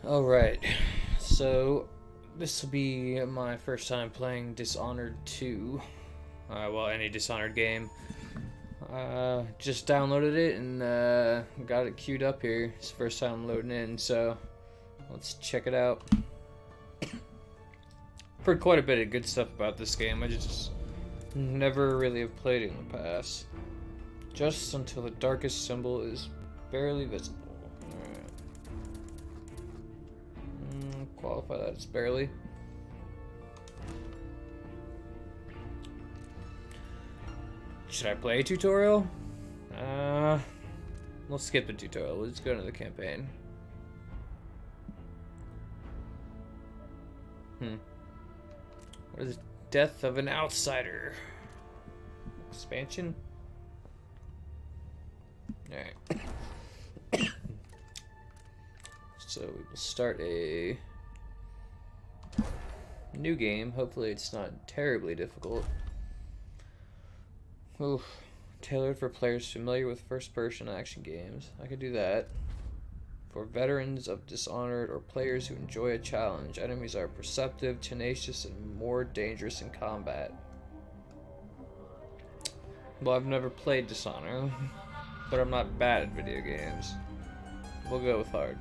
Alright, so this will be my first time playing Dishonored 2. Well, any Dishonored game. Just downloaded it and got it queued up here. It's the first time I'm loading in, so let's check it out. Heard quite a bit of good stuff about this game. I just never really have played it in the past. Just until the darkest symbol is barely visible. Qualify that as barely. Should I play a tutorial? We'll skip the tutorial. Let's go into the campaign. What is Death of an Outsider? Expansion? Alright. So we will start a new game. Hopefully it's not terribly difficult. Oof. Tailored for players familiar with first-person action games. I could do that. For veterans of Dishonored or players who enjoy a challenge, enemies are perceptive, tenacious, and more dangerous in combat. Well, I've never played Dishonored, but I'm not bad at video games. We'll go with hard.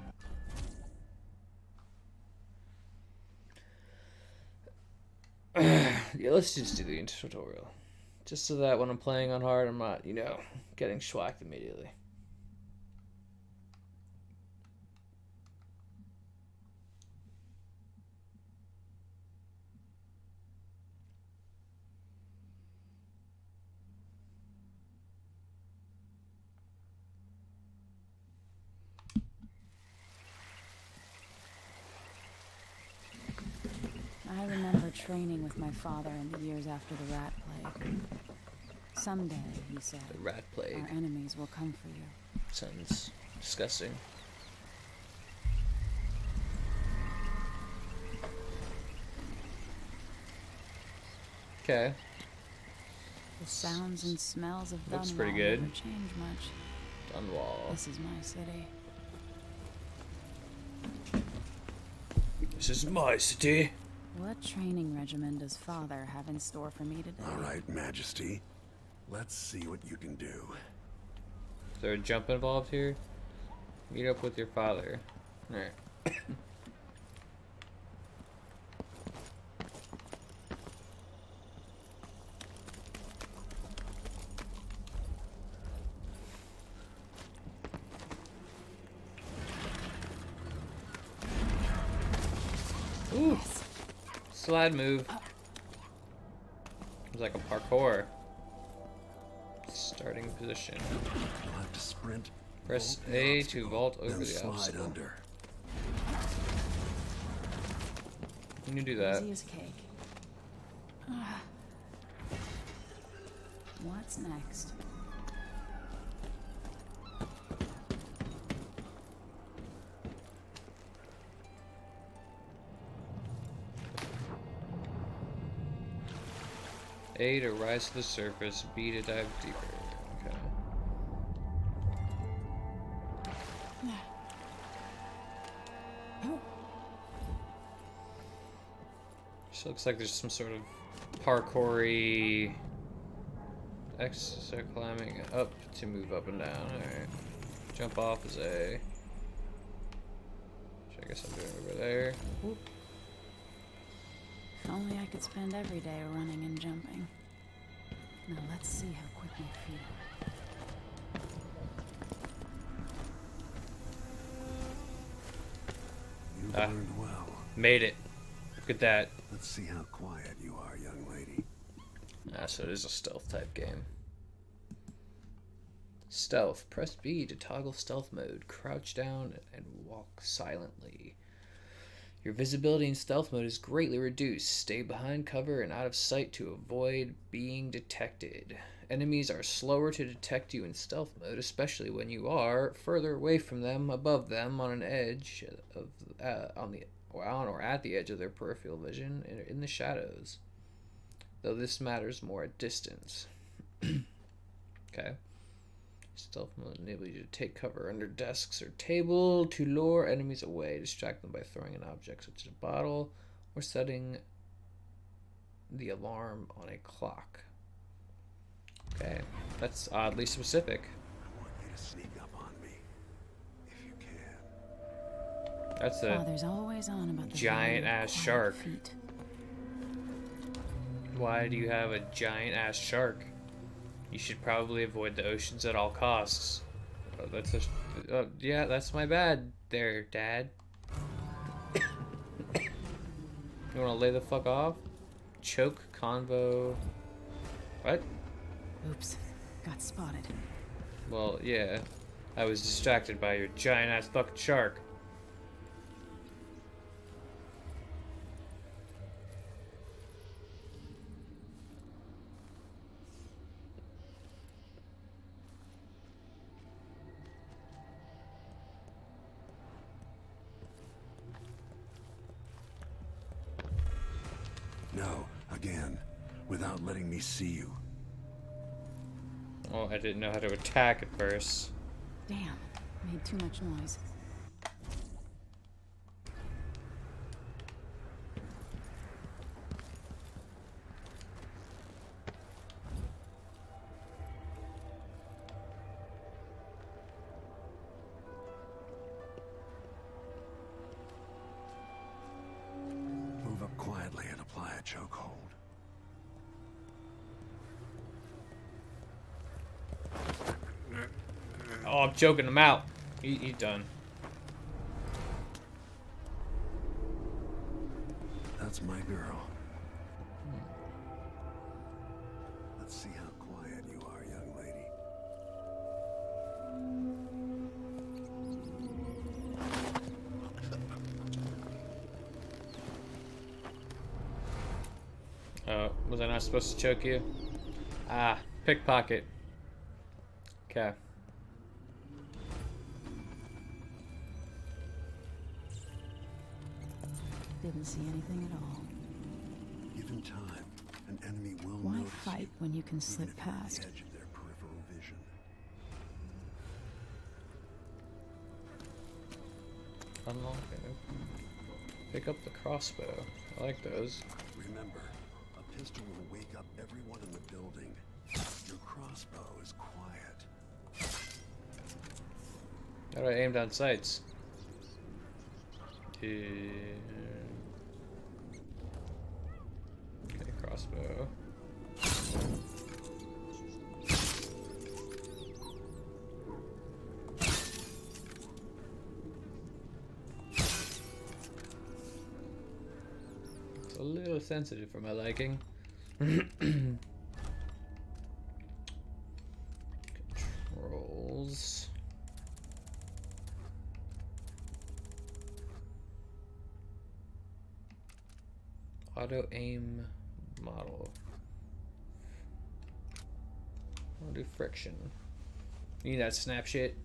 Yeah, let's just do the tutorial. Just so that when I'm playing on hard, I'm not, getting schwacked immediately. I remember training with my father in the years after the rat plague. Someday, he said, The rat plague. our enemies will come for you. Sounds disgusting. Okay. The sounds and smells of Looks Dunwall pretty good. never change much. Dunwall. This is my city. This is my city. What training regimen does father have in store for me today? All right, Majesty. Let's see what you can do. Is there a jump involved here? Meet up with your father. Alright. Ooh. Slide move. It's like a parkour. Starting position. I'll have to sprint. Press vault the A obstacle, to vault over then the slide obstacle. under. Can you do that? Easy as cake. What's next? A to rise to the surface, B to dive deeper. Okay. This looks like there's some sort of parkour-y so climbing up to move up and down. Alright. Jump off is A. Which I guess I'm doing over there. Whoop. If only I could spend every day running and jumping. Now let's see how quick my feet You Ah. learned well. Made it. Look at that. Let's see how quiet you are, young lady. So it is a stealth type game. Stealth. Press B to toggle stealth mode. Crouch down and walk silently. Your visibility in stealth mode is greatly reduced. Stay behind cover and out of sight to avoid being detected. Enemies are slower to detect you in stealth mode, especially when you are further away from them, above them, on an edge of on or at the edge of their peripheral vision, in the shadows. Though this matters more at distance. Okay. Stealth mode enables you to take cover under desks or table to lure enemies away. Distract them by throwing an object such as a bottle or setting the alarm on a clock. Okay, that's oddly specific. I want you to sneak up on me, if you can. That's a Father's always on about the giant value of ass quiet shark. feet. Why do you have a giant ass shark? You should probably avoid the oceans at all costs. Oh, that's a yeah, that's my bad there, Dad. You wanna lay the fuck off? Choke convo. What? Oops, got spotted. Well, yeah. I was distracted by your giant ass fucking shark. No, again, without letting me see you. Oh, I didn't know how to attack at first. Damn, made too much noise. Move up quietly and apply a chokehold. Oh, I'm choking him out. He's done. That's my girl. Let's see how quiet you are, young lady. Oh, was I not supposed to choke you? Ah, pickpocket. Okay. Didn't see anything at all. Given time, an enemy will Why notice fight you, when you can even slip if you're on past? the edge of their peripheral vision. Unlock it. Pick up the crossbow. I like those. Remember, a pistol will wake up everyone in the building. Your crossbow is quiet. How do I aim down sights? Okay, crossbow. It's a little sensitive for my liking. Controls. Auto aim model. I'll do friction. You need that snap shit?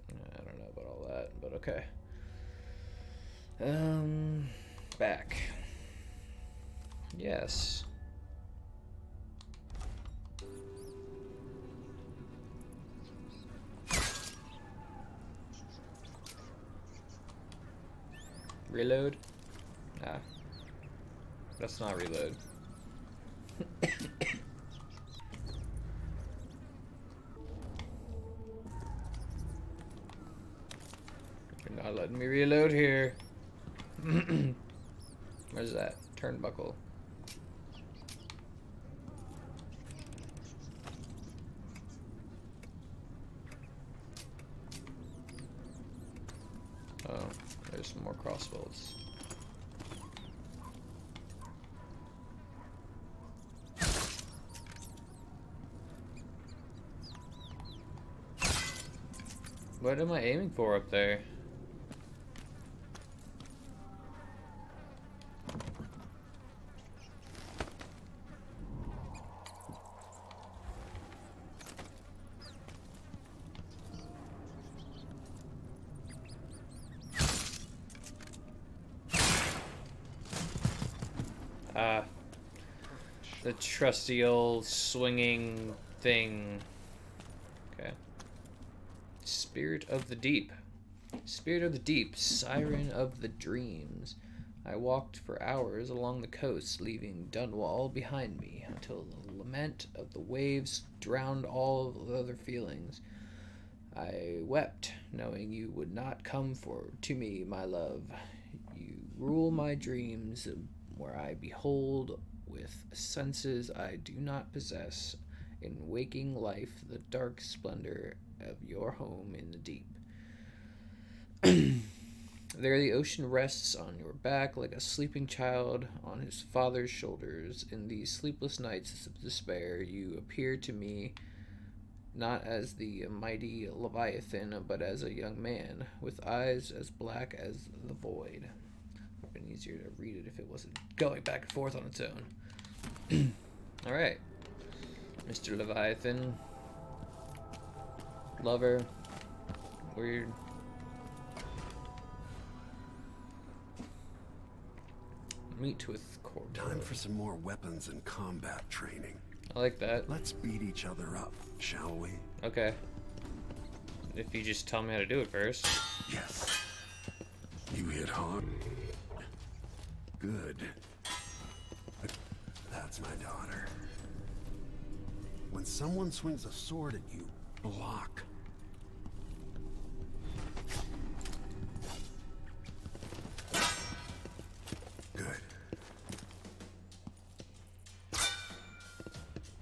I don't know about all that, but okay. Back. Yes. Reload? Ah. That's not reload. You're not letting me reload here. Where's that? Turnbuckle. Oh, there's some more crossbows. What am I aiming for up there? The trusty old swinging thing. Okay. Spirit of the Deep. Spirit of the Deep, Siren of the Dreams. I walked for hours along the coast, leaving Dunwall behind me, until the lament of the waves drowned all the other feelings. I wept, knowing you would not come to me, my love. You rule my dreams, where I behold with senses I do not possess, in waking life, the dark splendor of your home in the deep. There the ocean rests on your back like a sleeping child on his father's shoulders. In these sleepless nights of despair, you appear to me not as the mighty Leviathan, but as a young man, with eyes as black as the void. It would have been easier to read it if it wasn't going back and forth on its own. Alright. Mr. Leviathan. Lover. Weird. Meet with Corvo. Time for some more weapons and combat training. I like that. Let's beat each other up, shall we? Okay. If you just tell me how to do it first. Yes. You hit hard. Good. That's my daughter. When someone swings a sword at you, block. Good.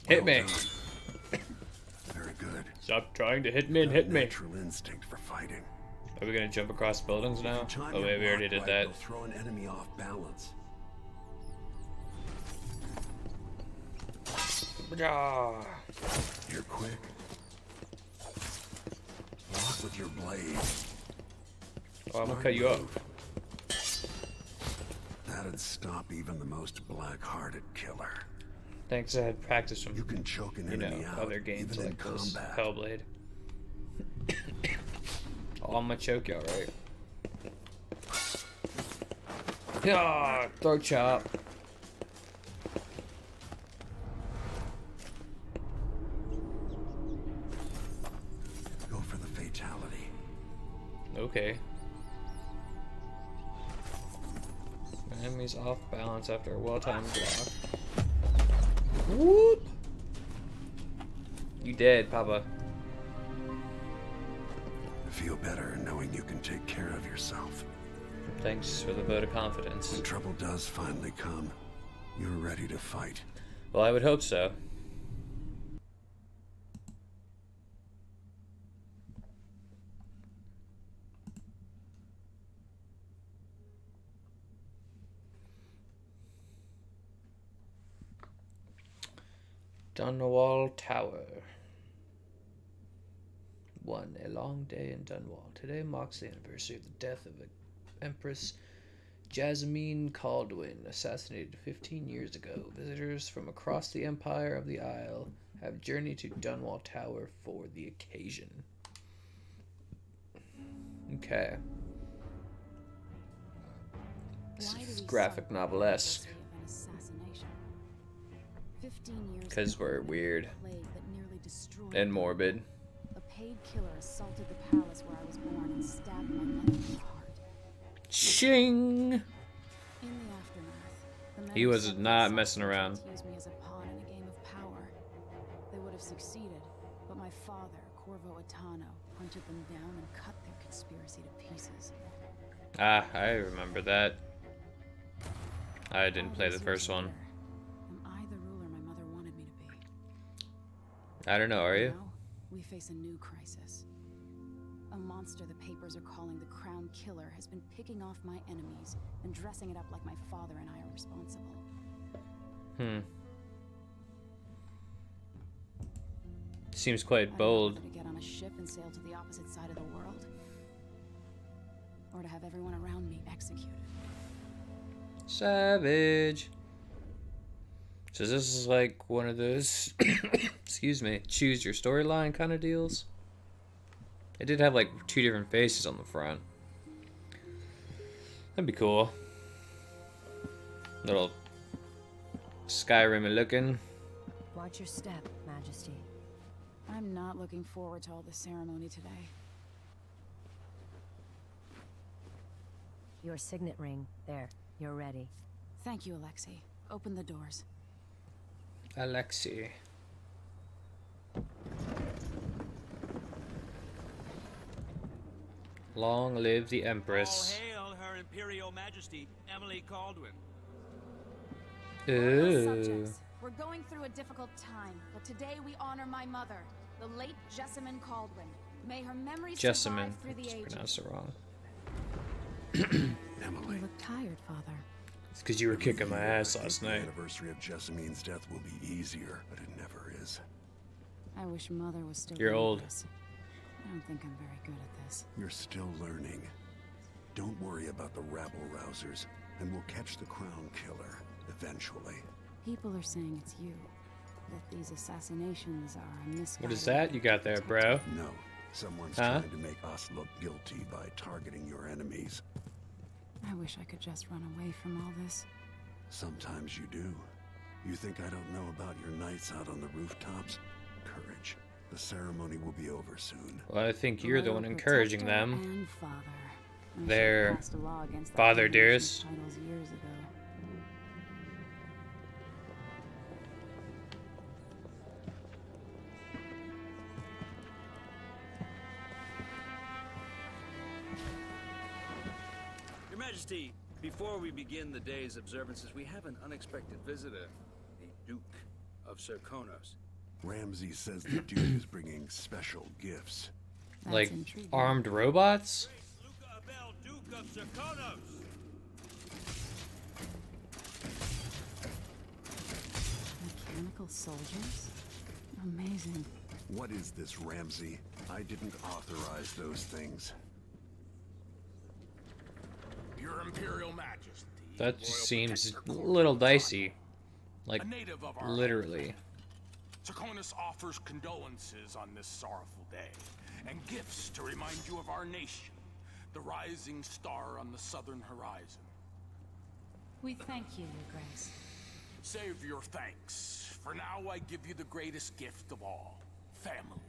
Hit me. Very good. Stop trying to hit me and hit me. Natural instinct for fighting. Are we gonna jump across buildings now? If you time Oh your wait, we already block did right, that. you'll throw an enemy off balance. Ah. You're quick. Block with your blade. Oh, I'm gonna Smart cut you up. move. That'd stop even the most black-hearted killer. Thanks, I had practice from, You can choke an you know, enemy out, other games even in like this. combat. Hellblade. Oh, I'm gonna choke you, alright. Ah, throat chop. Go for the fatality. Okay. Enemies off balance after a well-timed block. Whoop! You dead, Papa. Feel better knowing you can take care of yourself. Thanks for the vote of confidence. When trouble does finally come, you're ready to fight. Well, I would hope so. Dunwall Tower. 1. A long day in Dunwall. Today marks the anniversary of the death of Empress Jasmine Caldwin, assassinated 15 years ago. Visitors from across the Empire of the Isle have journeyed to Dunwall Tower for the occasion. Okay. This is graphic novel-esque. Because we're weird and morbid. A paid killer assaulted the palace where I was born and stabbed my mother in the heart. Shing! In the aftermath, the men He who was set not themselves messing to around. use me as a pawn in a game of power. They would have succeeded, but my father, Corvo Attano, hunted them down and cut their conspiracy to pieces. Ah, I remember that. I didn't All play these the years first one. later, am I the ruler my mother wanted me to be? I don't know, are you? Now, we face a new crisis. A monster the papers are calling the Crown Killer has been picking off my enemies and dressing it up like my father and I are responsible. Seems quite I don't know bold. whether to get on a ship and sail to the opposite side of the world, or to have everyone around me executed. Savage. So this is like one of those, excuse me, choose your storyline kind of deals. It did have like 2 different faces on the front. That'd be cool. Little Skyrim looking. Watch your step, Majesty. I'm not looking forward to all the ceremony today. Your signet ring. There. You're ready. Thank you, Alexei. Open the doors. Alexei. Long live the Empress. All hail Her Imperial Majesty, Emily Caldwin. Royal Ooh. subjects, we're going through a difficult time, but today we honor my mother, the late Jessamine Caldwin. May her memory Jessamine. survive through I the just ages. pronounced it wrong. Emily, You look tired, Father. It's because you were kicking my ass last the night. anniversary of Jessamine's death will be easier, but it never is. I wish Mother was still You're doing old. this. I don't think I'm very good at this. You're still learning. Don't worry about the rabble-rousers, and we'll catch the Crown Killer, eventually. People are saying it's you. That these assassinations are a misguided... What is that you got there, bro? No, someone's Huh? trying to make us look guilty by targeting your enemies. I wish I could just run away from all this. Sometimes you do. You think I don't know about your nights out on the rooftops? Courage. The ceremony will be over soon. Well, I think you're the Royal one encouraging protector them. and father. I should've Their passed a law against that father, combination of dearest. titles years ago. Your Majesty, before we begin the day's observances, we have an unexpected visitor, the Duke of Serkonos. Ramsey says the Duke is bringing special gifts. That's Like intriguing. armed robots? Luca Abel, Duke of Serkonos! Mechanical soldiers? Amazing. What is this, Ramsey? I didn't authorize those things. Your Imperial Majesty. That just Royal seems Protector a Corporal little Otano, dicey. Like, a native of our literally. Serkonos offers condolences on this sorrowful day, and gifts to remind you of our nation, the rising star on the southern horizon. We thank you, Your Grace. Save your thanks, for now I give you the greatest gift of all, family.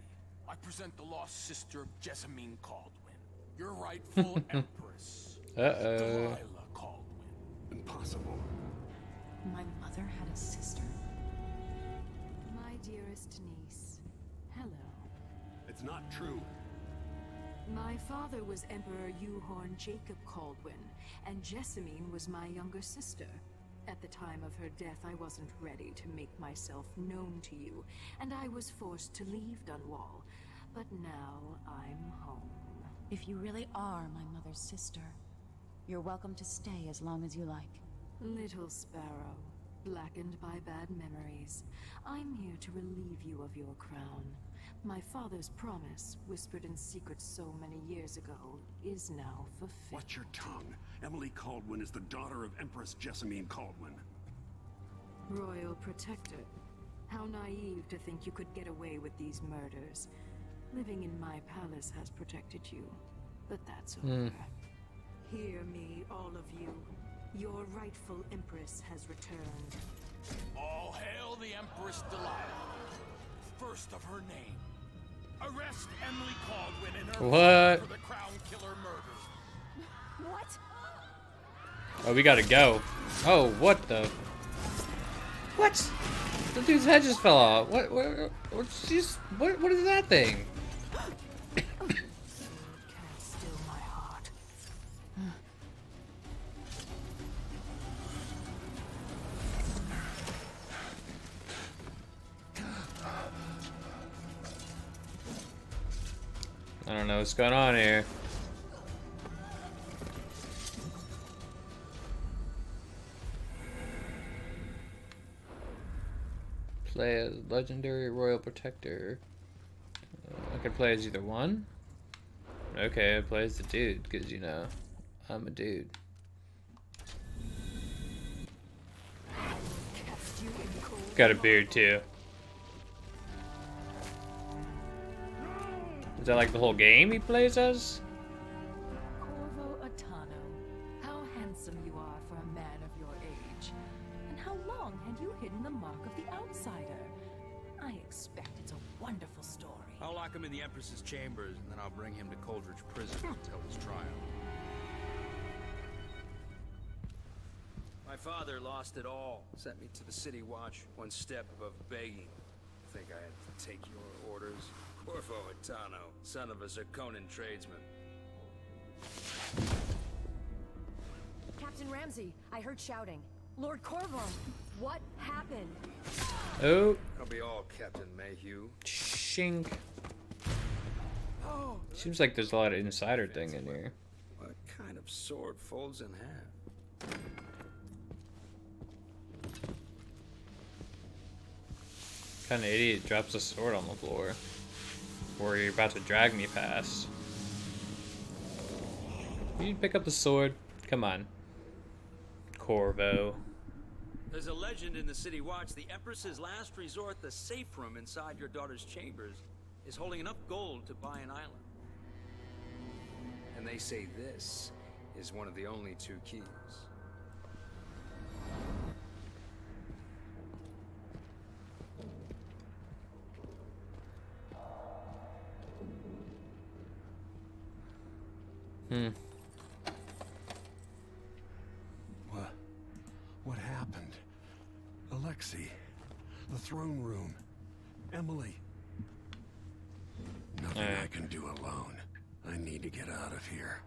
I present the lost sister of Jessamine Caldwin, your rightful empress, Uh-oh. Delilah Caldwin. Impossible. My mother had a sister? My dearest niece, hello. It's not true. My father was Emperor Euhorn Jacob Caldwin, and Jessamine was my younger sister. At the time of her death, I wasn't ready to make myself known to you, and I was forced to leave Dunwall. But now I'm home. If you really are my mother's sister, you're welcome to stay as long as you like. Little sparrow, blackened by bad memories, I'm here to relieve you of your crown. My father's promise, whispered in secret so many years ago, is now fulfilled. Watch your tongue. Emily Caldwin is the daughter of Empress Jessamine Caldwin. Royal Protector. How naive to think you could get away with these murders. Living in my palace has protected you, but that's over. Hear me, all of you. Your rightful Empress has returned. All hail the Empress Delilah, first of her name. Arrest Emily Caldwin and her What? for the Crown Killer murder. What? Oh, we gotta go. Oh, what the? What? The dude's head just fell off. What is that thing? Can't still my heart. I don't know what's going on here. Play as legendary royal protector. I could play as either one. Okay, I play as the dude because you know I'm a dude. Cast you in cold Got a beard too. Is that like the whole game he plays as? Corvo Otano, how handsome you are for a man of your age. And how long had you hidden the mark of the outsider? I expect it's a wonderful story. I'll lock him in the Empress's chambers, and then I'll bring him to Coldridge Prison until his trial. My father lost it all. Sent me to the City Watch, one step above begging. Think I had to take your orders? Corvo Atano, son of a Zirconan tradesman. Captain Ramsey, I heard shouting. Lord Corvo, what happened? Oh. That'll be all, Captain Mayhew. Shink. Seems like there's a lot of insider thing in here. What kind of sword folds in half? Kind of idiot drops a sword on the floor. Or you're about to drag me past. You pick up the sword. Come on. Corvo. There's a legend in the City Watch. The Empress's last resort, the safe room inside your daughter's chambers, is holding enough gold to buy an island. And they say this is one of the only 2 keys. What happened? Alexei, the throne room, Emily. Nothing I can do alone. I need to get out of here.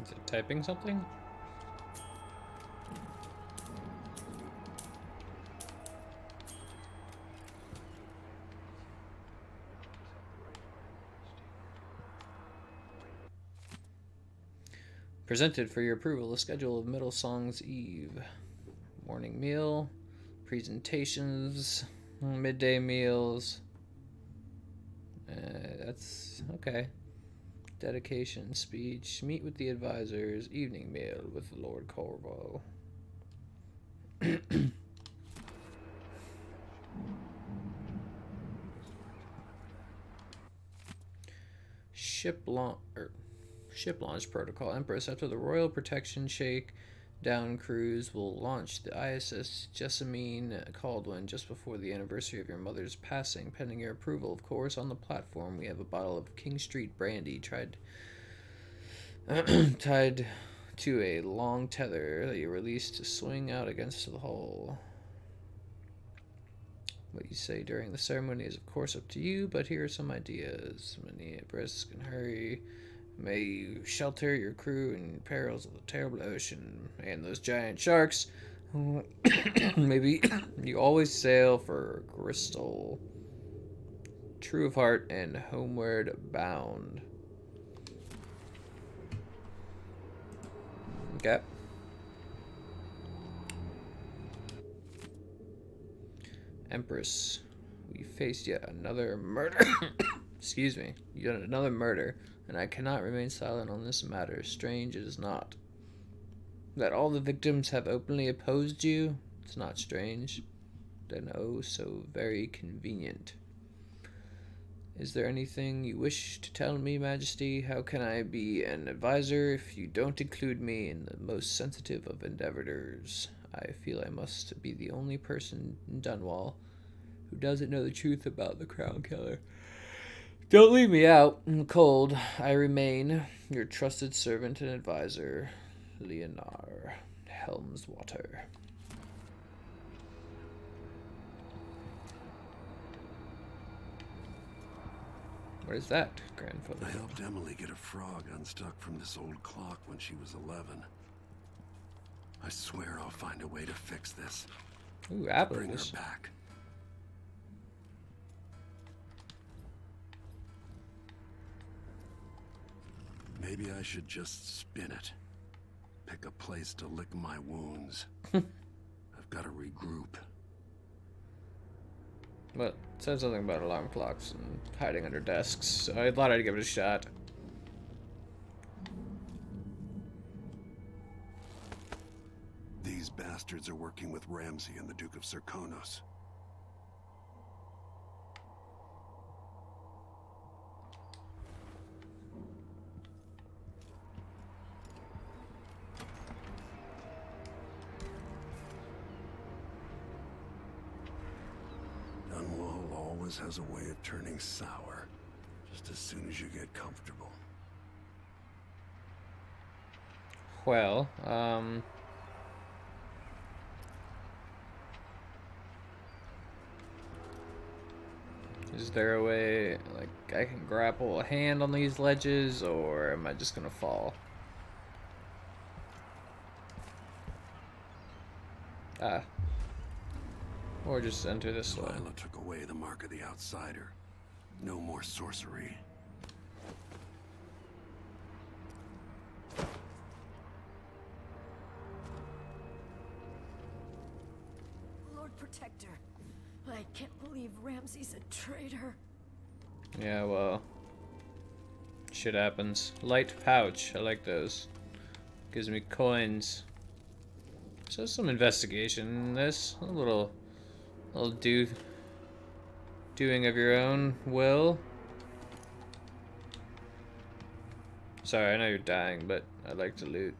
Is it typing something? Presented for your approval, a schedule of Middle Song's Eve. Morning meal, presentations, midday meals. That's okay. Dedication, speech, meet with the advisors, evening meal with Lord Corvo. Ship launch protocol. Empress, after the Royal Protection Shake down cruise will launch the ISS Jessamine Caldwin just before the anniversary of your mother's passing. Pending your approval, of course. On the platform, we have a bottle of King Street brandy tied to a long tether that you release to swing out against the hull. What you say during the ceremony is, of course, up to you, but here are some ideas. Many brisk and hurry. May you shelter your crew in perils of the terrible ocean and those giant sharks. Maybe you always sail for Crystal. True of heart and homeward bound. Okay. Empress, we faced yet another murder. Excuse me. Yet another murder. And I cannot remain silent on this matter. Strange it is not. That all the victims have openly opposed you, it's not strange. Then oh, so very convenient. Is there anything you wish to tell me, Majesty? How can I be an advisor if you don't include me in the most sensitive of endeavors? I feel I must be the only person in Dunwall who doesn't know the truth about the Crown Killer. Don't leave me out in the cold. I remain your trusted servant and advisor, Leonard Helmswater. What is that, grandfather? I helped Emily get a frog unstuck from this old clock when she was 11. I swear I'll find a way to fix this. Ooh, Bring her apples. back. Maybe I should just spin it. Pick a place to lick my wounds. I've got to regroup. But it said something about alarm clocks and hiding under desks, so I thought I'd give it a shot. These bastards are working with Ramsey and the Duke of Serkonos. always has a way of turning sour, just as soon as you get comfortable. Well, is there a way, like, I can grapple a hand on these ledges, or am I just gonna fall? Ah. Or just enter this way. Lila took away the mark of the outsider. No more sorcery. Lord Protector, I can't believe Ramsey's a traitor. Yeah, well, shit happens. Light pouch, I like those. Gives me coins. So some investigation in this. A little doing of your own will. Sorry, I know you're dying, but I like to loot.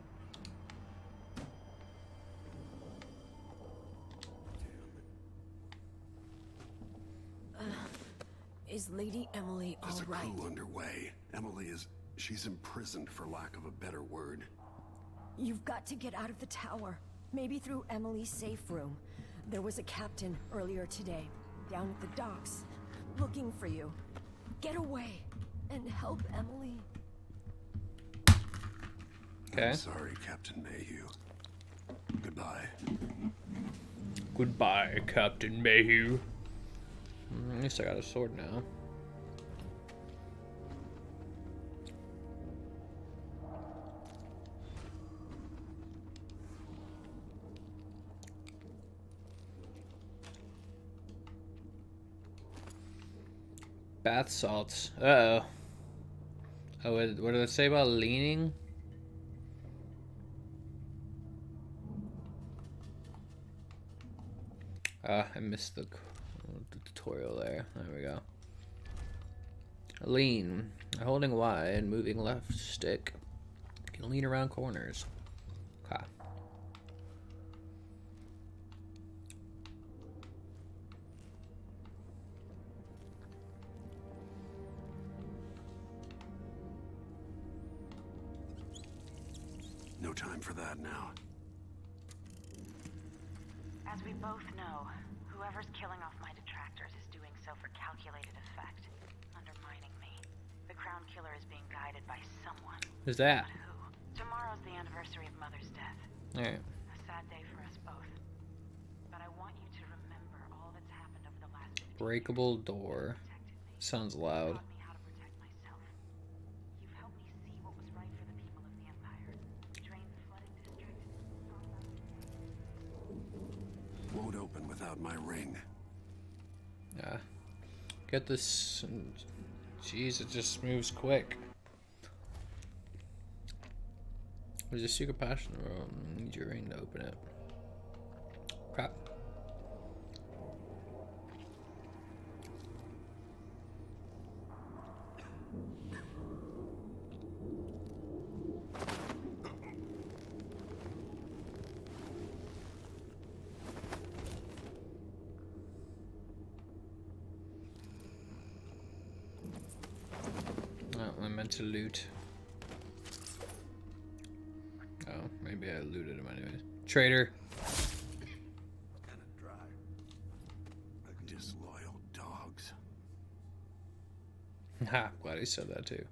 Is Lady Emily all There's a right? coup underway. She's imprisoned for lack of a better word. You've got to get out of the tower. Maybe through Emily's safe room. There was a captain earlier today, down at the docks, looking for you. Get away and help Emily. Okay. I'm sorry, Captain Mayhew. Goodbye. Goodbye, Captain Mayhew. At least I got a sword now. Bath salts. Uh-oh. Oh, what did it say about leaning? I missed the tutorial there. There we go. Lean. Holding Y and moving left stick. You can lean around corners. Okay. No time for that now. As we both know, whoever's killing off my detractors is doing so for calculated effect, undermining me. The Crown Killer is being guided by someone. Who's that? But who? Tomorrow's the anniversary of Mother's death. Alright. A sad day for us both. But I want you to remember all that's happened over the last 15 Breakable years. door. You protected me. Sounds You loud. taught me how to protect myself. You've helped me see what was right for the people of the Empire. Drained the flooded district. Won't open without my ring. Yeah. Get this. Jeez, it just moves quick. There's a secret passage in the room. Need your ring to open it. Crap. Oh, I meant to loot. Oh, maybe I looted him anyways. Traitor. Kinda dry. Disloyal dogs. Ha, glad he said that too.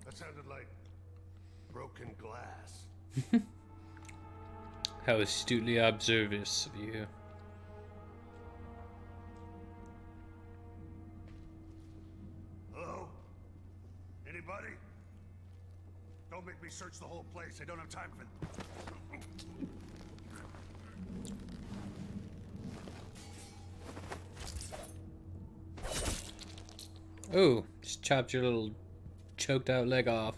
That sounded like broken glass. How astutely observous of you. Hello? Anybody? Don't make me search the whole place. I don't have time for Oh, just chopped your little choked out leg off.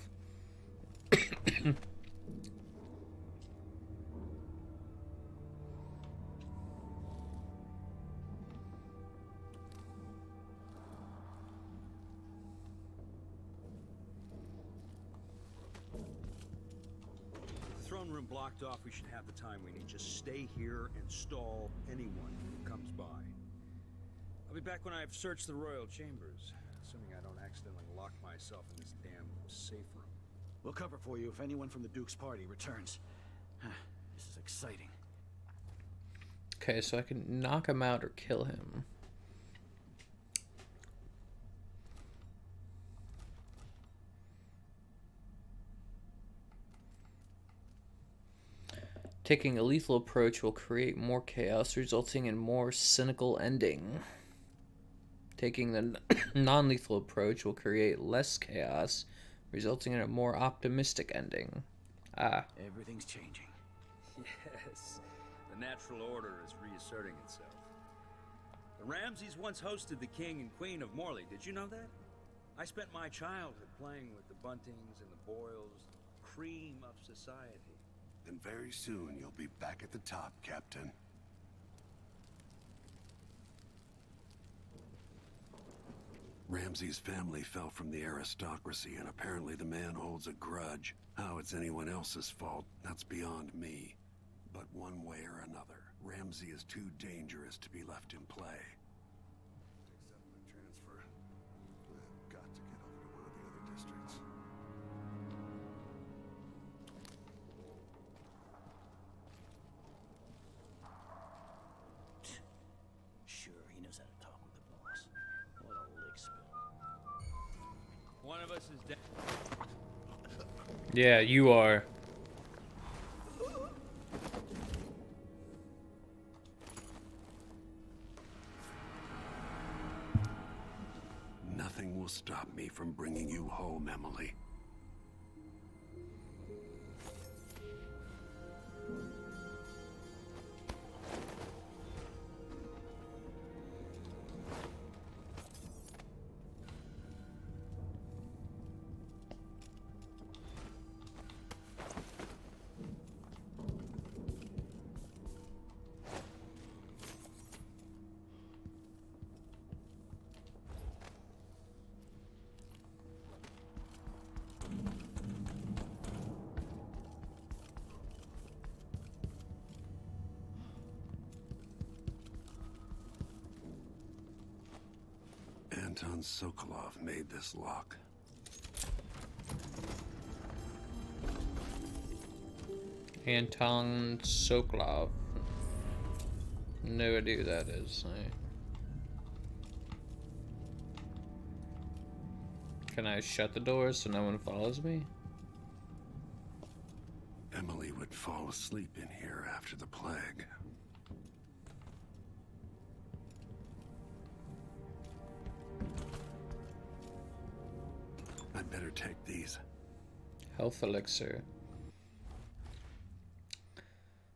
blocked off. We should have the time we need. Just stay here and stall anyone who comes by. I'll be back when I've searched the royal chambers, assuming I don't accidentally lock myself in this damn safe room. We'll cover for you if anyone from the Duke's party returns. This is exciting. Okay, so I can knock him out or kill him. Taking a lethal approach will create more chaos, resulting in more cynical ending. Taking the non-lethal approach will create less chaos, resulting in a more optimistic ending. Everything's changing. Yes, the natural order is reasserting itself. The Ramseys once hosted the king and queen of Morley. Did you know that? I spent my childhood playing with the Buntings and the Boyles, the cream of society. And very soon you'll be back at the top, Captain. Ramsey's family fell from the aristocracy, and apparently the man holds a grudge. How it's anyone else's fault, that's beyond me. But one way or another, Ramsey is too dangerous to be left in play. Accept my transfer. I've got to get over to one of the other districts. Sure, he knows how to talk with the boss. What a lick spill. One of us is dead. Yeah, you are. Nothing will stop me from bringing you home, Emily. Anton Sokolov made this lock. Anton Sokolov. No idea who that is. Can I shut the door so no one follows me? Emily would fall asleep in here after the plague. I'd better take these. Health elixir.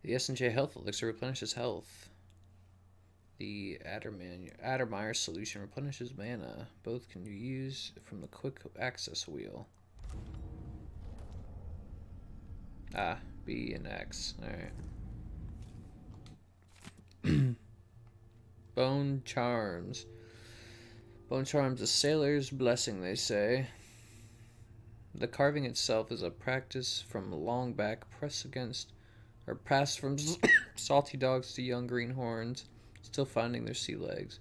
The S&J health elixir replenishes health. The Addermeyer solution replenishes mana. Both can be used from the quick access wheel. B and X. Alright. Bone charms. Bone charms, a sailor's blessing, they say. The carving itself is a practice from long back, passed from salty dogs to young greenhorns, still finding their sea legs.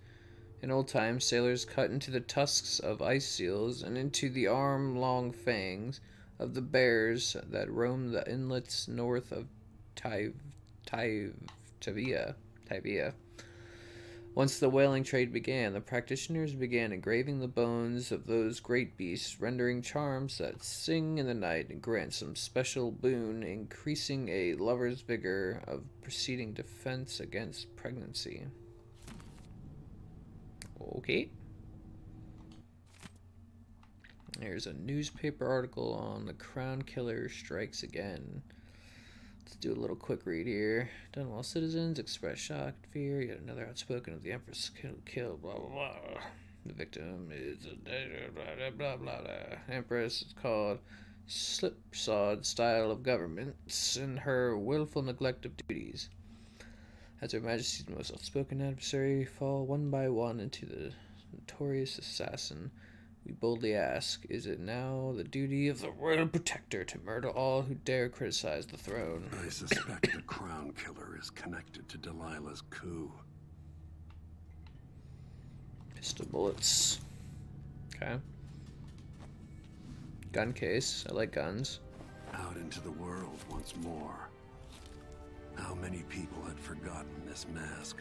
In old times, sailors cut into the tusks of ice seals and into the arm-long fangs of the bears that roam the inlets north of Tavia. Once the whaling trade began, the practitioners began engraving the bones of those great beasts, rendering charms that sing in the night and grant some special boon, increasing a lover's vigor of preceding defense against pregnancy. Okay. There's a newspaper article on the Crown Killer strikes again. Let's do a little quick read here. Dunwall citizens express shock, fear. Yet another outspoken of the Empress killed. Blah blah blah. The victim is a blah blah blah blah. Empress is called slipshod style of governments in her willful neglect of duties. As Her Majesty's most outspoken adversary fall one by one into the notorious assassin We boldly ask, is it now the duty of the royal protector to murder all who dare criticize the throne? I suspect the crown killer is connected to Delilah's coup. Pistol bullets. Okay. Gun case. I like guns. Out into the world once more. How many people had forgotten this mask?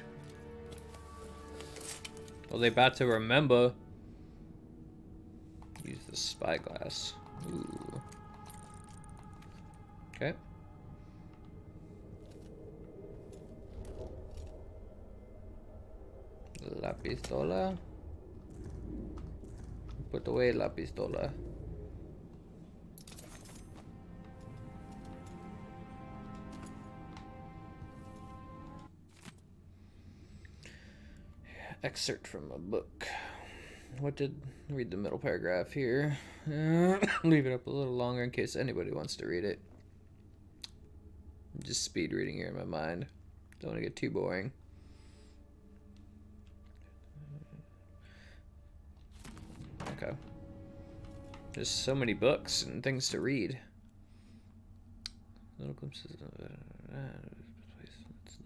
Well, they about to remember. Use the spyglass. Ooh. Okay. La pistola. Put away la pistola. Excerpt from a book. Read the middle paragraph here. Leave it up a little longer in case anybody wants to read it. I'm just speed reading here in my mind. Don't want to get too boring. Okay. There's so many books and things to read. Little glimpses of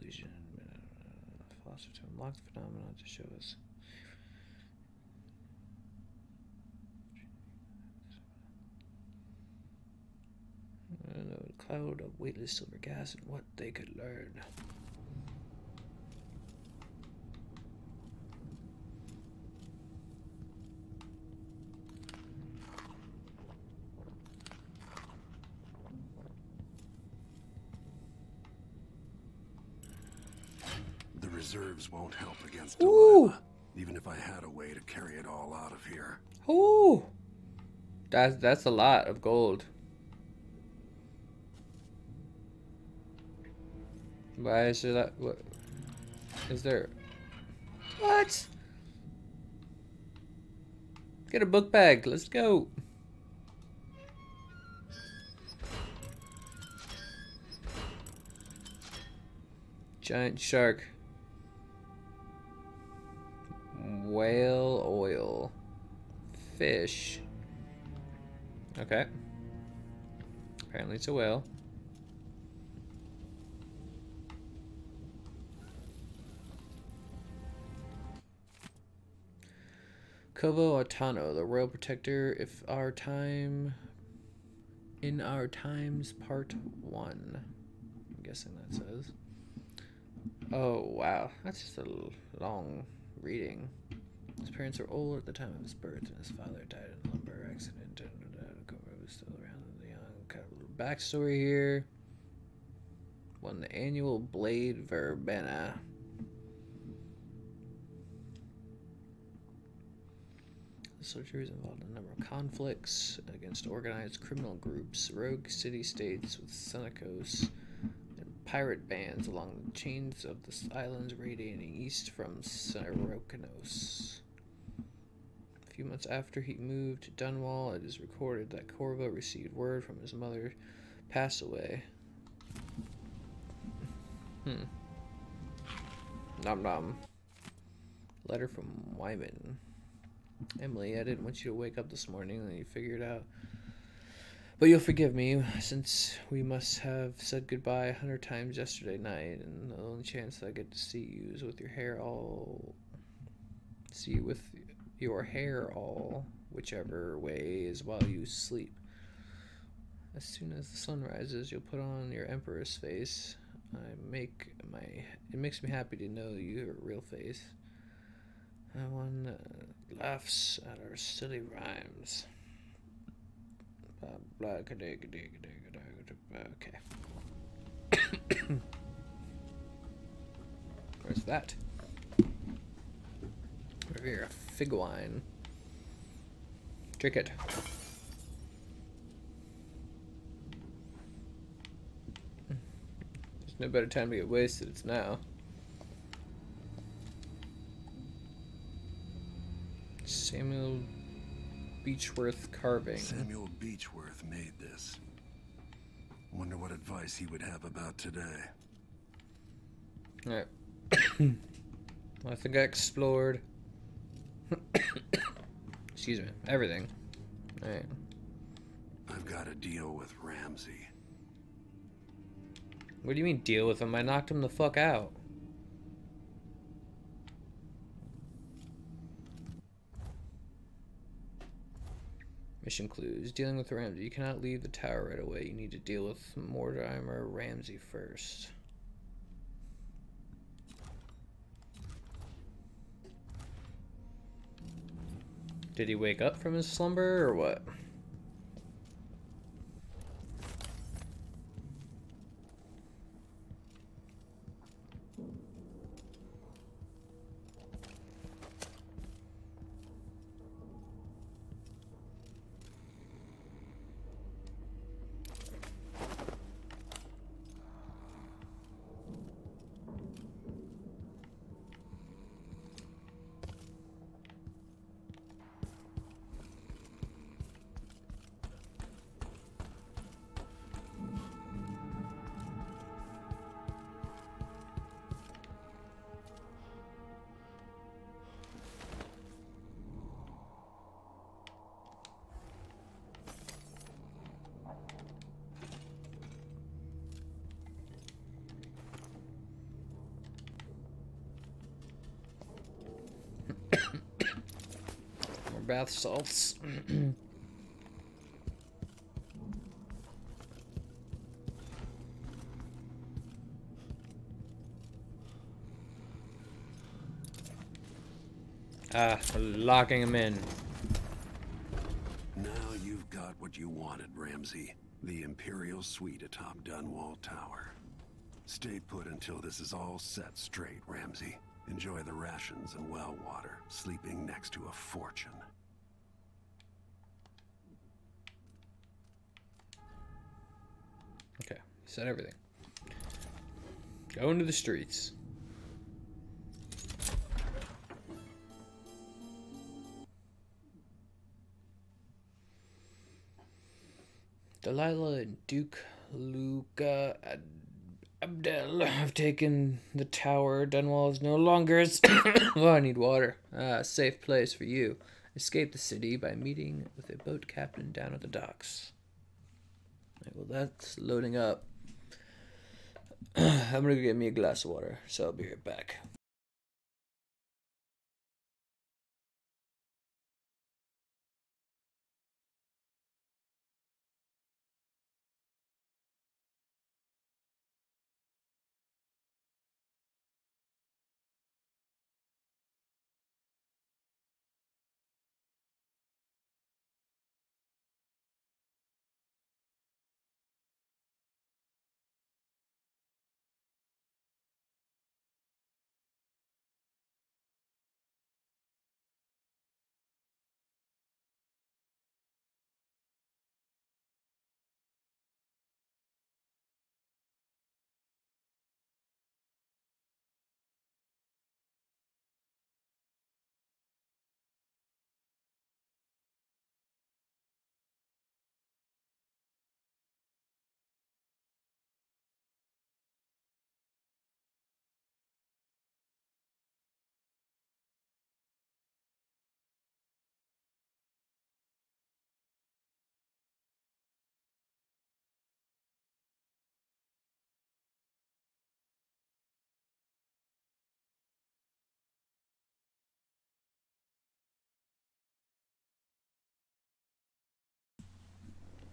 illusion. Philosopher to unlock the phenomenon to show us. A cloud of weightless silver gas and what they could learn. The reserves won't help against Ooh. Delilah, even if I had a way to carry it all out of here. Ooh, that's a lot of gold. Why is there that? What is there? What? Get a book bag. Let's go. Giant shark. Whale oil. Fish. Okay. Apparently it's a whale. Kovo Atano, the Royal Protector, in our times, part 1. I'm guessing that says. Oh, wow. That's just a long reading. His parents were old at the time of his birth, and his father died in a lumber accident. Kovo was still around the young. Got a little backstory here. Won the annual Blade Verbena. The soldiers involved in a number of conflicts against organized criminal groups, rogue city-states with Senecos, and pirate bands along the chains of the islands radiating east from Senerocanos. A few months after he moved to Dunwall, it is recorded that Corvo received word from his mother pass away. Nom nom. Letter from Wyman. Emily, I didn't want you to wake up this morning and you figure it out. But you'll forgive me, since we must have said goodbye 100 times yesterday night, and the only chance that I get to see you is with your hair all... See you with your hair all, whichever way is while you sleep. As soon as the sun rises, you'll put on your emperor's face. It makes me happy to know your real face. One laughs at our silly rhymes. Okay. Where's that? Over here, a fig wine. Drink it. There's no better time to get wasted, it's now. Samuel Beechworth carving. Samuel Beechworth made this. Wonder what advice he would have about today. Alright. I think I explored. Excuse me. Everything. Alright. I've got to deal with Ramsey. What do you mean deal with him? I knocked him the fuck out. Mission clues. Dealing with Ramsey. You cannot leave the tower right away. You need to deal with Mortimer Ramsey first. Did he wake up from his slumber or what? More bath salts. Locking him in. Now you've got what you wanted, Ramsey. The Imperial Suite atop Dunwall Tower. Stay put until this is all set straight, Ramsey. Enjoy the rations and well water, sleeping next to a fortune. Okay, he said everything. Go into the streets. Delilah and Duke Luca Abdel have taken the tower. Dunwall is no longer as... Oh, I need water. Safe place for you. Escape the city by meeting with a boat captain down at the docks. Right, well, that's loading up. I'm gonna go get me a glass of water, so I'll be right back.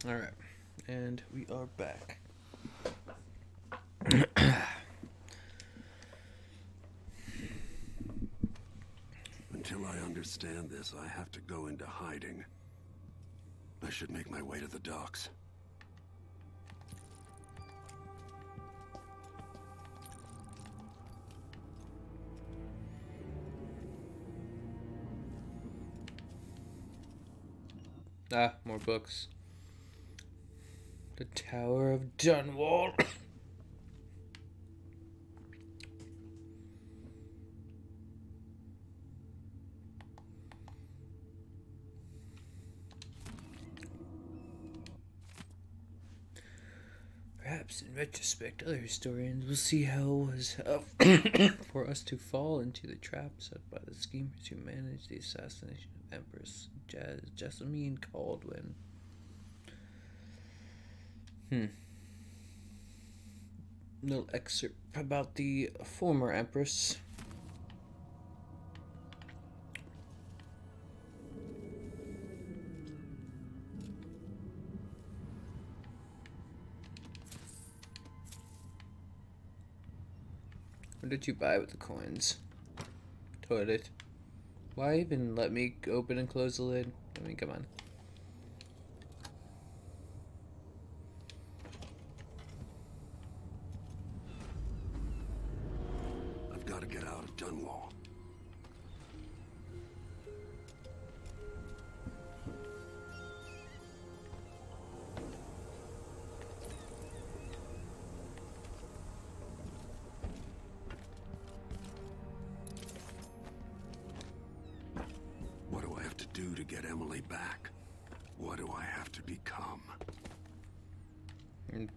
Alright, and we are back. Until I understand this, I have to go into hiding. I should make my way to the docks. More books. The Tower of Dunwall. Perhaps in retrospect, other historians will see how it was for us to fall into the trap set by the schemers who managed the assassination of Empress Jessamine Caldwin. Little excerpt about the former Empress. What did you buy with the coins? Toilet. Why even let me open and close the lid? I mean, come on. I've got to get out of Dunwall. What do I have to do to get Emily back? What do I have to become?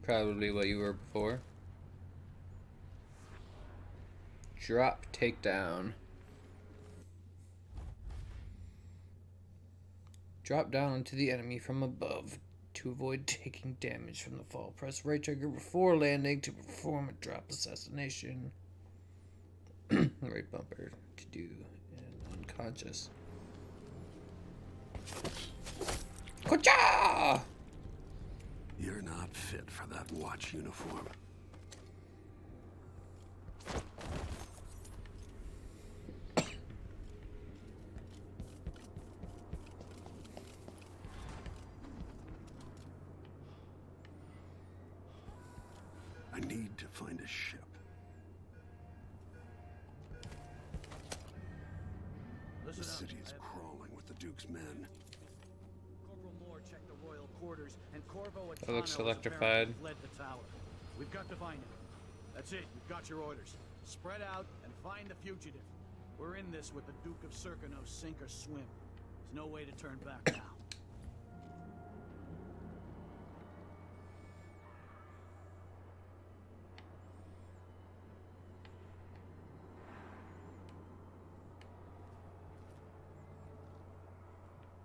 Probably what you were before. Drop takedown. Drop down onto the enemy from above. To avoid taking damage from the fall, press right trigger before landing to perform a drop assassination. Right bumper to do and unconscious. Kocha! You're not fit for that watch uniform. I need to find a ship. The city is crawling with the Duke's men. Corporal Moore checked the royal quarters, and Corvo and That looks Tano has electrified. apparently fled the tower. We've got to find him. That's it. You've got your orders. Spread out and find the fugitive. We're in this with the Duke of Circano, sink or swim. There's no way to turn back now.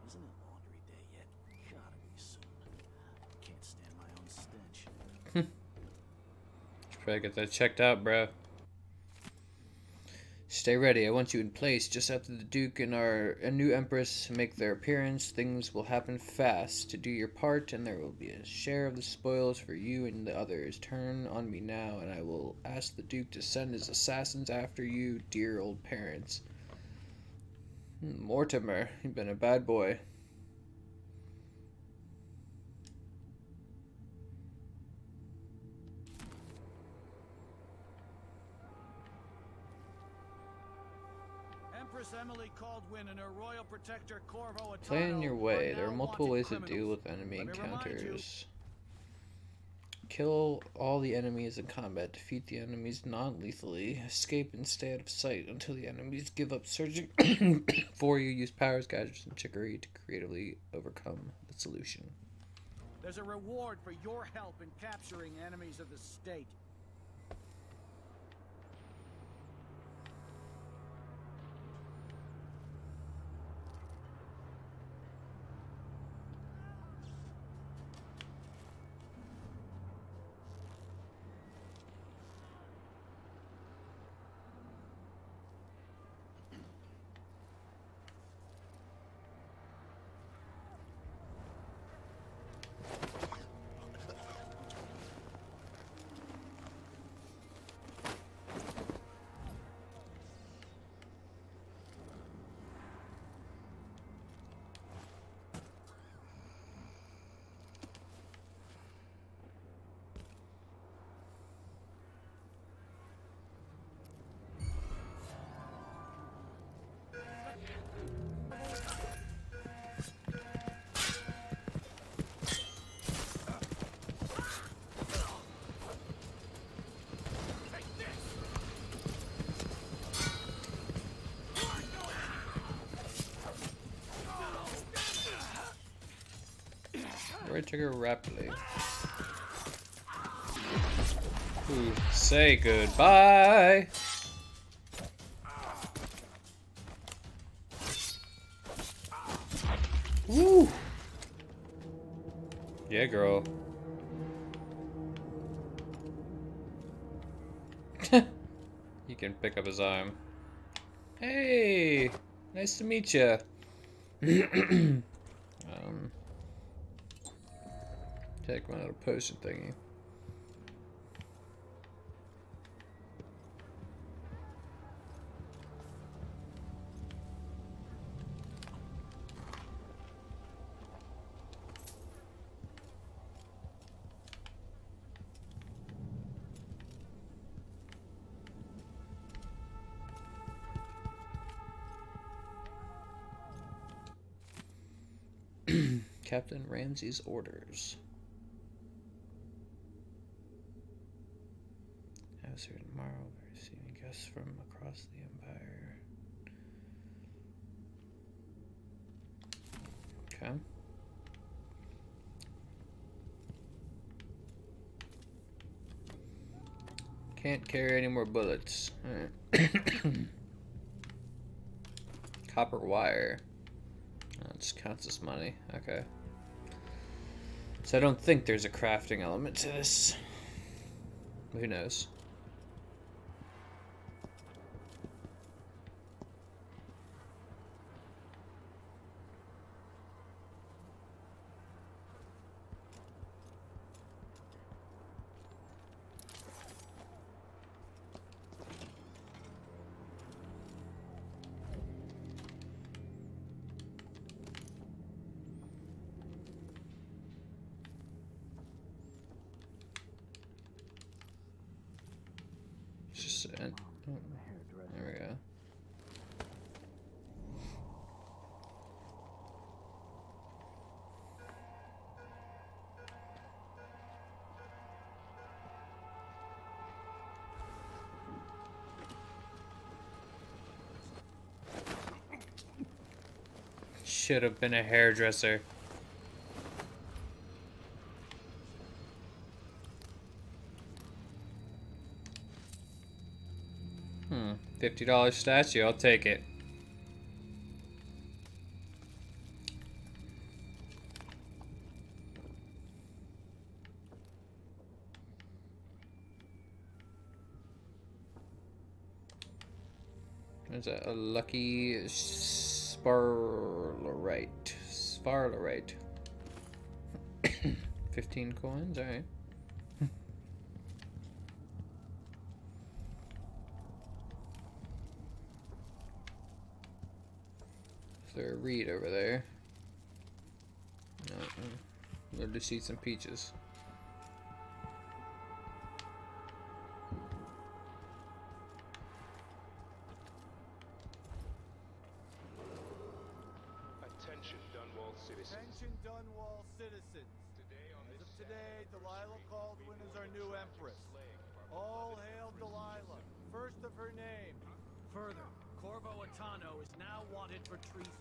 Isn't it laundry day yet? Gotta be soon. Can't stand my own stench. Should probably get that checked out, bro. Stay ready. I want you in place just after the Duke and a new Empress make their appearance. Things will happen fast. To do your part, and there will be a share of the spoils for you and the others. Turn on me now, and I will ask the Duke to send his assassins after you, dear old parents. Mortimer, you've been a bad boy. Empress Emily Caldwin and her royal protector Corvo Atano Plan your way. are There are now multiple wanted ways to criminals. deal with enemy Let me remind you, encounters. Kill all the enemies in combat. Defeat the enemies non-lethally. Escape and stay out of sight until the enemies give up searching for you. Use powers, gadgets, and trickery to creatively overcome the solution. there's a reward for your help in capturing enemies of the state. Right trigger rapidly. Ooh, say goodbye. Yeah, girl. He can pick up his arm. Hey! Nice to meet you. Take one out of potion thingy. Captain Ramsey's orders. I was here tomorrow. We're receiving guests from across the Empire. Okay. Can't carry any more bullets. Alright. Copper wire. Oh, it just counts as money. Okay. So I don't think there's a crafting element to this. Who knows? There we go. Should have been a hairdresser. $50 statue, I'll take it. There's a lucky sparlerite. Sparlerite. 15 coins, alright. Is there a reed over there? Love to see some peaches. Attention Dunwall citizens. As of today, Delilah Caldwin is our new empress. All hail Delilah, first of her name. Further, Corvo Atano is now wanted for treason.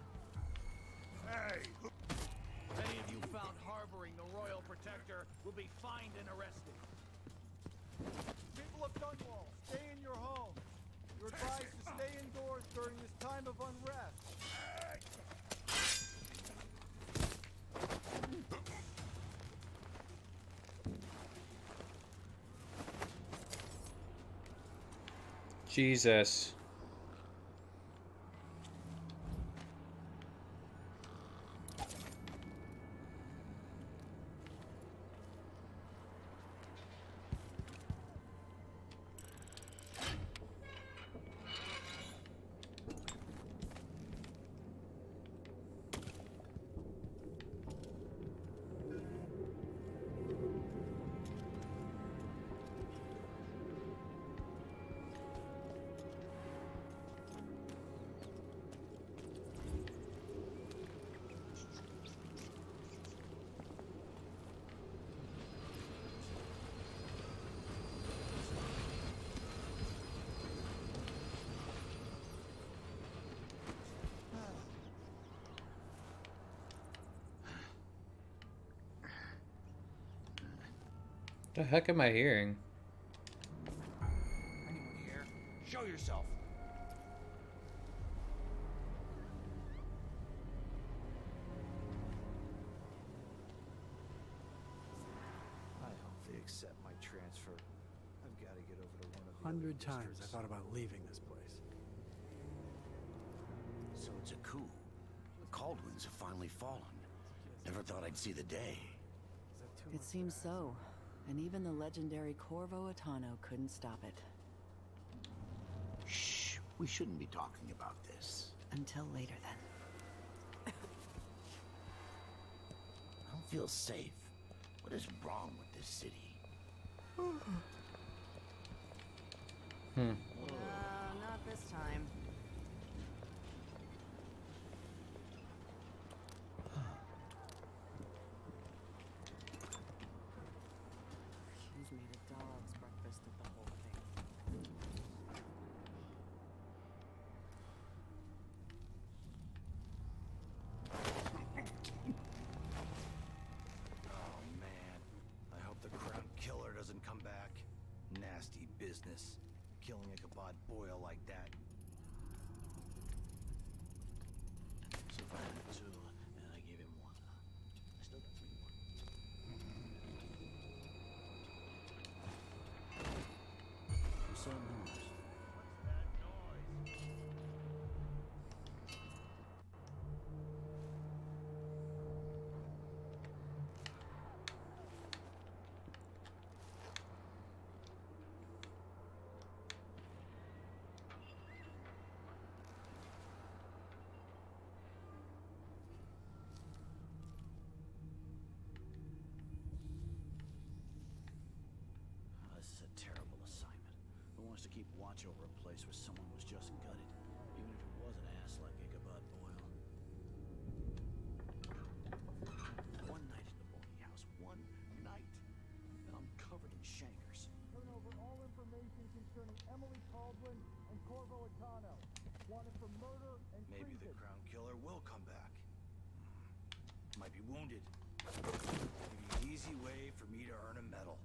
Hey! Any of you found harboring the royal protector will be fined and arrested. People of Dunwall, stay in your homes. You're advised to stay indoors during this time of unrest. Jesus. The heck am I hearing? Anyone here? Show yourself. accept my transfer. I've got to get over to one of the 100 other times I districts. thought about leaving this place. So it's a coup. The Caldwins have finally fallen. Never thought I'd see the day. It seems so. And even the legendary Corvo Attano couldn't stop it. Shh. We shouldn't be talking about this. Until later, then. I don't feel safe. What is wrong with this city? Not this time. She's made a dog's breakfast of the whole thing. Oh, man. I hope the Crown Killer doesn't come back. Nasty business. Killing Ichabod Boyle like that. Survived 2, and I gave him 1. I still got 3 more. What's that noise? This is a terrible assignment. Who wants to keep watch over a place where someone was just gutted? Even if it was an ass like Ichabod Boyle. One night in the boarding house. One night. And I'm covered in shankers. Turn over all information concerning Emily Caldwin and Corvo Attano. Wanted for murder and Maybe the treason. Crown Killer will come back. Might be wounded. Maybe an easy way for me to earn a medal.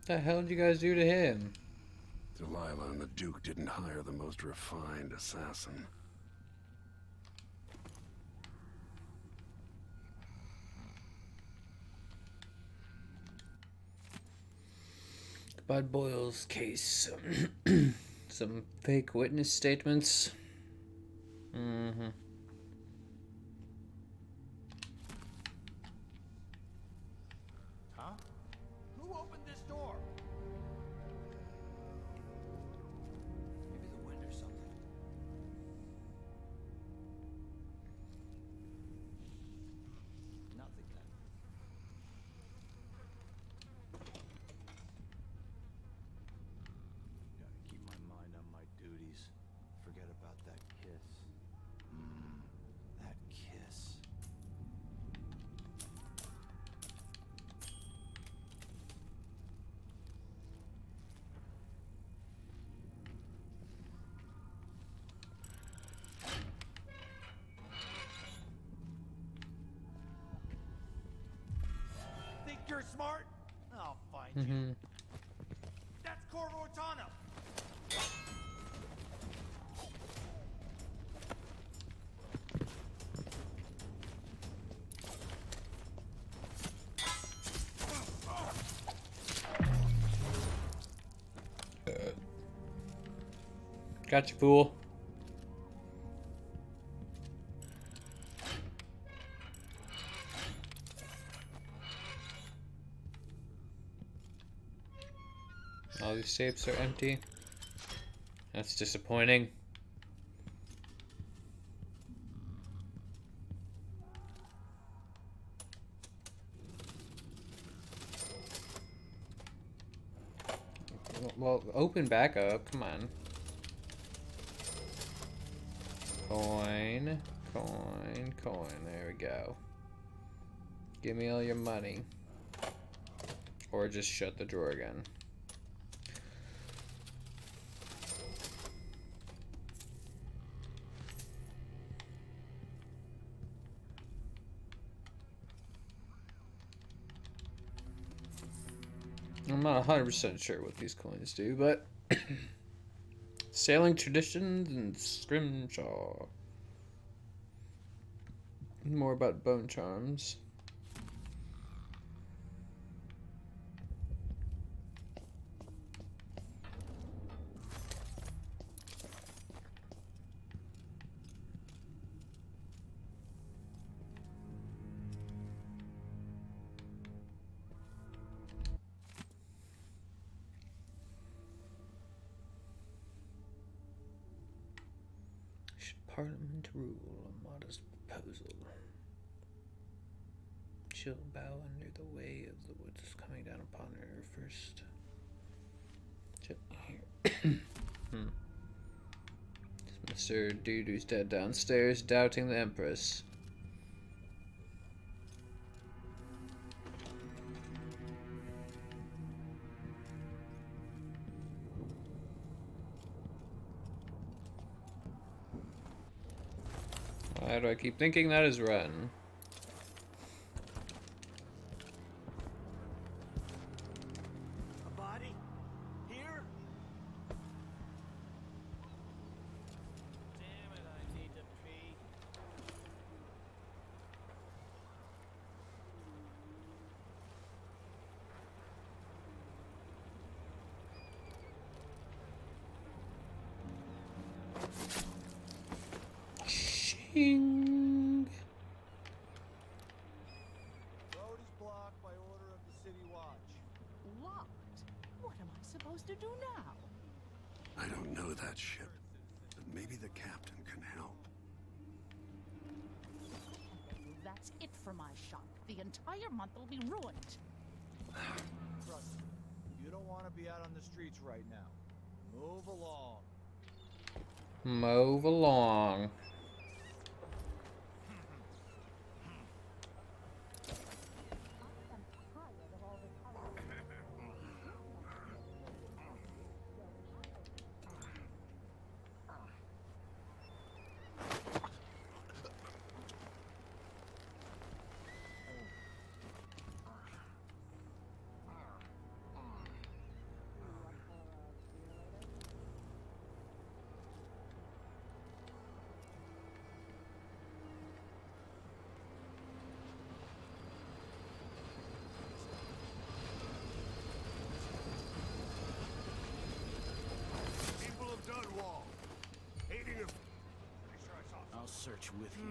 What the hell did you guys do to him? Delilah and the Duke didn't hire the most refined assassin. Bud Boyle's case. Some fake witness statements. Mm-hmm. Huh? Who opened this door? Maybe the wind or something. Nothing then. Gotta keep my mind on my duties. Forget about that kiss. That kiss. Think you're smart? I'll find you. That's Corvo Attano. Gotcha, fool. All these safes are empty. That's disappointing. Well, open back up. Come on. Coin, coin, coin. There we go. Give me all your money. Or just shut the drawer again. I'm not 100% sure what these coins do, but sailing traditions and scrimshaw. More about bone charms. Parliament rule, a modest proposal. She'll bow under the way of the woods coming down upon her first. Here. Mr. Dude who's dead downstairs, doubting the Empress. Why do I keep thinking that is Ren? A body? Here? Damn it, I need to pee. Shing. Road is blocked by order of the City Watch. Locked? What am I supposed to do now? I don't know that ship, but maybe the captain can help. That's it for my shop. The entire month will be ruined. Trust me, you don't want to be out on the streets right now. Move along. Move along. People of Dunwall, hating a... I'll search with you.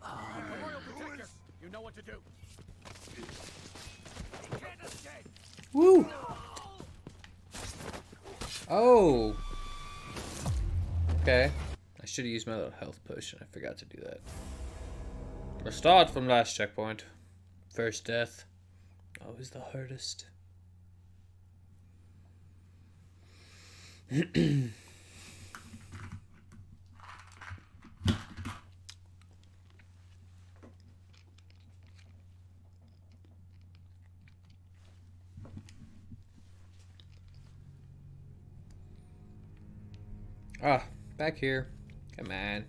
Royal Protector, you know what to do. You can't escape. Woo! Oh! Okay. I should have used my little health potion. I forgot to do that. Restored from last checkpoint. First death. Always the hardest. Ah, back here. Come on. I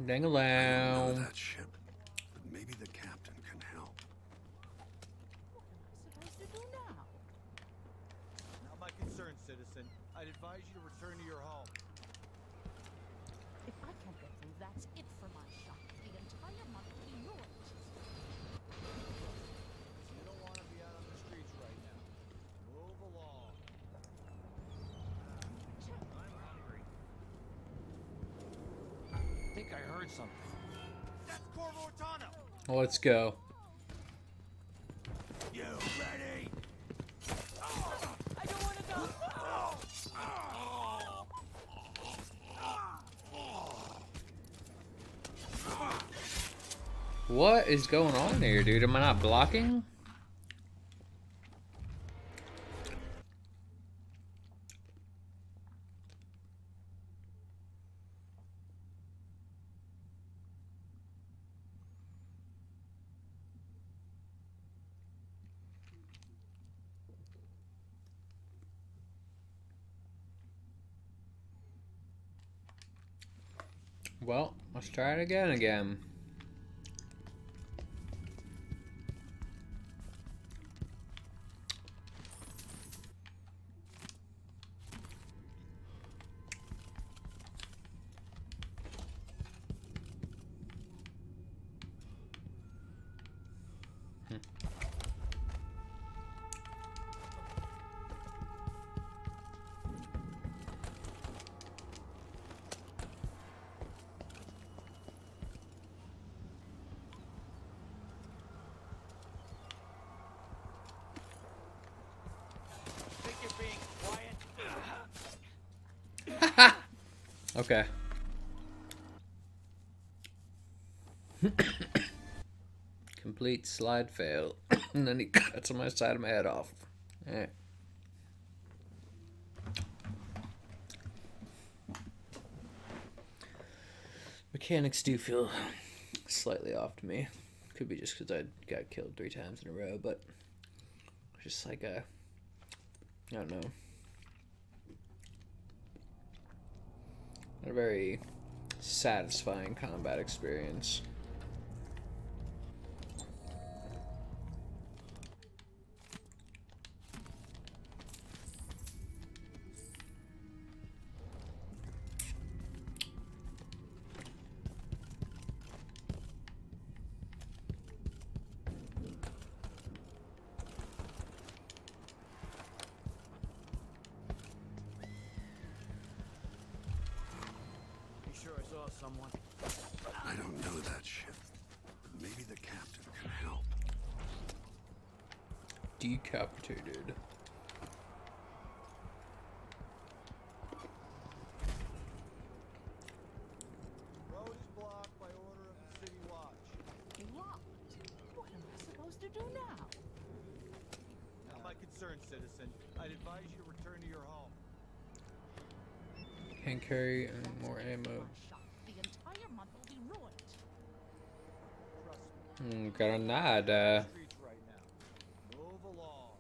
don't know Dang-a-low. that ship, but maybe the captain can help. What am I supposed to do now? Not my concern, citizen. I'd advise you to return to your home. If I can't get through, that's it for my shop. The entire month will be ruined. You don't want to be out on the streets right now. Move along. I'm hungry. I think I heard something. That's Corvo Atano. Let's go. You ready? I don't want to go. What is going on here, dude? Am I not blocking? Well, let's try it again. Think you're being quiet? Okay. Complete slide fail. And then he cuts my side of my head off. Alright. Mechanics do feel slightly off to me. Could be just because I got killed 3 times in a row, but just like I don't know. Not a very satisfying combat experience. Someone. I don't know that ship. Maybe the captain can help. Decapitated. Road is blocked by order of the City Watch. Locked? What am I supposed to do now? Not my concern, citizen. I'd advise you to return to your home. Can't carry any more ammo. The entire month will be ruined. Trust me. Granada. Streets right now. Move along.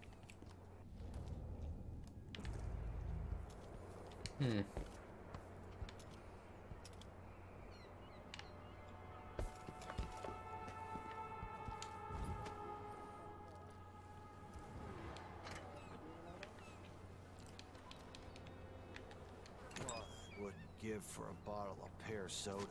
Wouldn't give for a bottle of pear soda.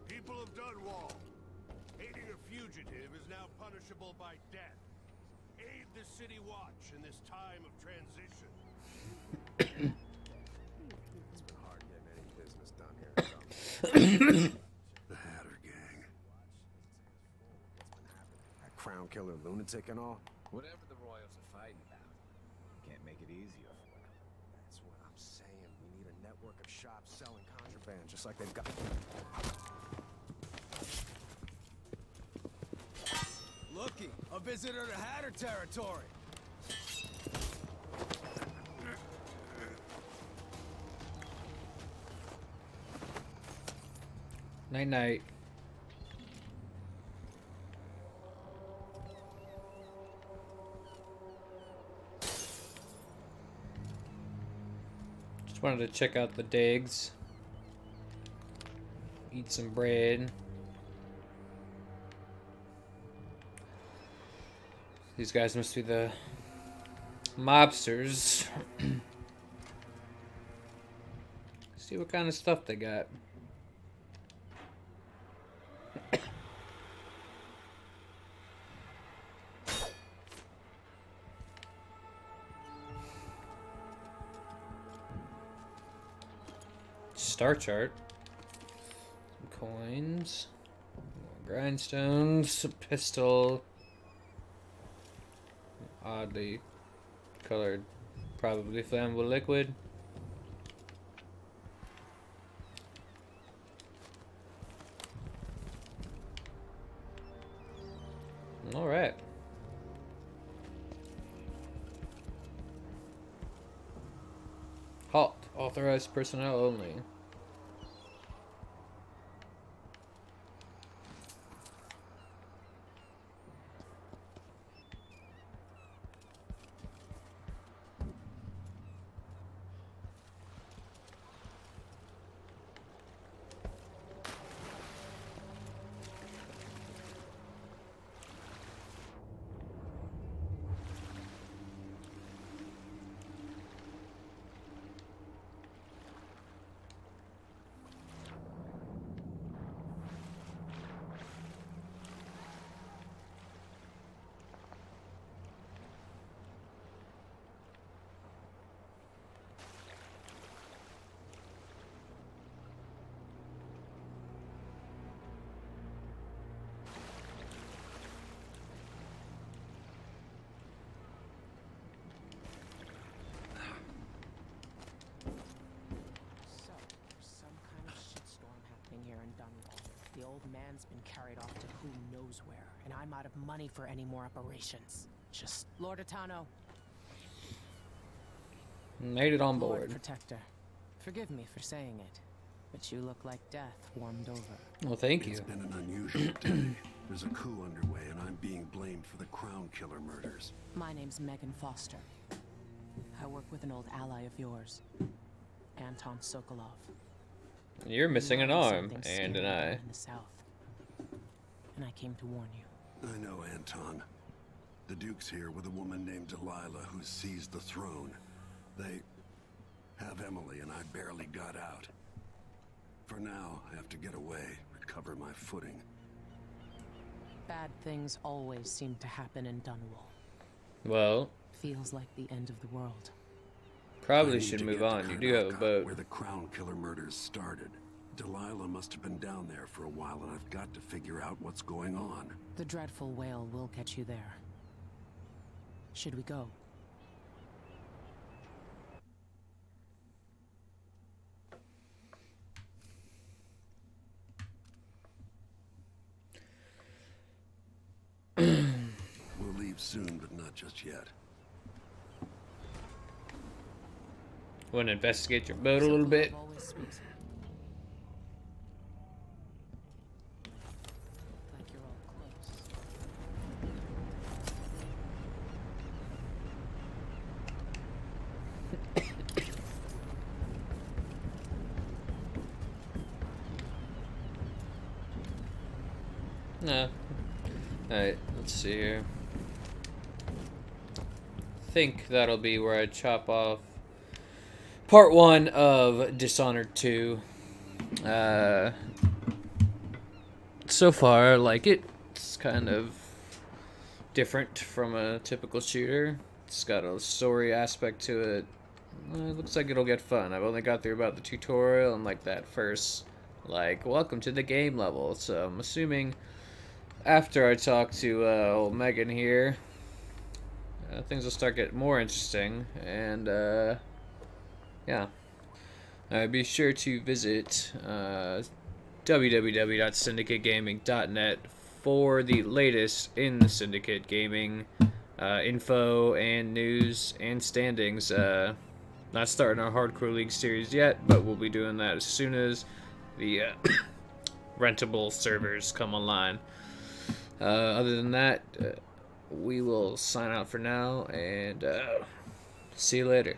People of Dunwall, aiding a fugitive is now punishable by death. Aid the City Watch in this time of transition. It's been hard getting any business done here. The Hatter Gang. That crown killer lunatic and all. Whatever the royals are fighting about, can't make it easier for them. That's what I'm saying. We need a network of shops selling contraband, just like they've got. Looky, a visitor to Hatter territory. Night night. Just wanted to check out the digs. Eat some bread. These guys must be the mobsters. See what kind of stuff they got. Star chart. Some coins. More grindstones. A pistol. Oddly colored, probably flammable liquid. All right. Halt. Authorized personnel only. old man's been carried off to who knows where, and I'm out of money for any more operations. Just Lord Atano. Made it on Lord board. Protector. Forgive me for saying it, but you look like death warmed over. Well, thank you. It's been an unusual day. There's a coup underway, and I'm being blamed for the Crown Killer murders. My name's Megan Foster. I work with an old ally of yours, Anton Sokolov. You're missing an arm Something and an scary eye. in the south, and I came to warn you. I know, Anton. The Duke's here with a woman named Delilah who seized the throne. They have Emily, and I barely got out. For now, I have to get away, recover my footing. Bad things always seem to happen in Dunwall. Well, Feels like the end of the world. probably I need should to move get to on. You do have a Karnaca, boat. where the Crown Killer murders started. Delilah must have been down there for a while, and I've got to figure out what's going on. The dreadful whale will get you there. Should we go? We'll leave soon, but not just yet. Want to investigate your boat a little bit? Always speaks. Like you're all close. No. Alright, let's see here. Think that'll be where I chop off part 1 of Dishonored 2. So far, like, it's kind of different from a typical shooter. It's got a story aspect to it. It looks like it'll get fun. I've only got through about the tutorial and like that first, like, welcome to the game level. So I'm assuming after I talk to old Megan here, things will start getting more interesting. And yeah, be sure to visit www.syndicategaming.net for the latest in the Syndicate Gaming info and news and standings. Not starting our Hardcore League series yet, but we'll be doing that as soon as the rentable servers come online. Other than that, we will sign out for now, and see you later.